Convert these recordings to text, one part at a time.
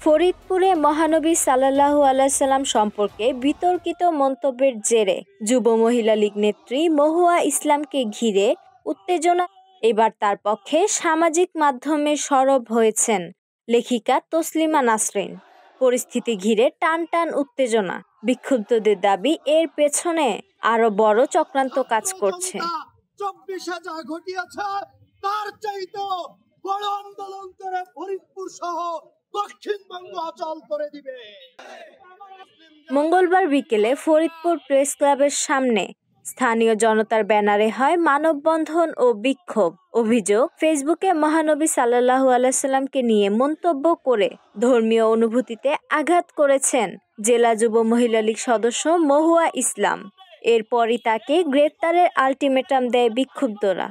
ফরিদপুরে মহানবী সাল্লাল্লাহু আলাইহি সাল্লাম সম্পর্কে বিতর্কিত মন্তব্যের জেরে যুব মহিলা লীগ নেত্রী মহুয়া ইসলামকে ঘিরে উত্তেজনা। এবার তার পক্ষে সামাজিক মাধ্যমে সরব হয়েছেন লেখিকা তসলিমা নাসরিন। পরিস্থিতি ঘিরে টান টান উত্তেজনা। বিক্ষুব্ধদের দাবি এর পেছনে আরো বড় চক্রান্ত কাজ করছে। 24,000 ঘটিয়েছে, তার চাইতে বড় আন্দোলন করে ফরিদপুর সহ দক্ষিণবঙ্গ অচল করে দিবে। মঙ্গলবার বিকেলে ফরিদপুর প্রেস ক্লাবের সামনে স্থানীয় জনতার ব্যানারে হয় মানববন্ধন ও বিক্ষোভ। অভিযোগ, ফেসবুকে মহানবী সাল্লাল্লাহু আলাইহি সাল্লামকে নিয়ে মন্তব্য করে ধর্মীয় অনুভূতিতে আঘাত করেছেন জেলা যুব মহিলা লীগ সদস্য মহুয়া ইসলাম। এরপরই তাকে গ্রেপ্তারের আলটিমেটাম দেয় বিক্ষুব্ধরা।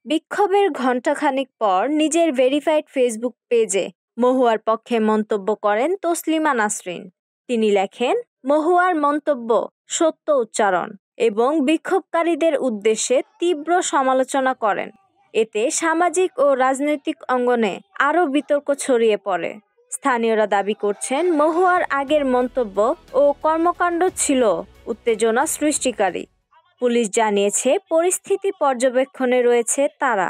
বিক্ষোভের ঘণ্টাখানিক পর নিজের ভেরিফাইড ফেসবুক পেজে মহুয়ার পক্ষে মন্তব্য করেন তসলিমা নাসরিন। তিনি লেখেন, মহুয়ার মন্তব্য সত্য উচ্চারণ এবং বিক্ষোভকারীদের উদ্দেশ্যে তীব্র সমালোচনা করেন। এতে সামাজিক ও রাজনৈতিক অঙ্গনে আরও বিতর্ক ছড়িয়ে পড়ে। স্থানীয়রা দাবি করছেন, মহুয়ার আগের মন্তব্য ও কর্মকাণ্ড ছিল উত্তেজনা সৃষ্টিকারী। পুলিশ জানিয়েছে, পরিস্থিতি পর্যবেক্ষণে রয়েছে তারা।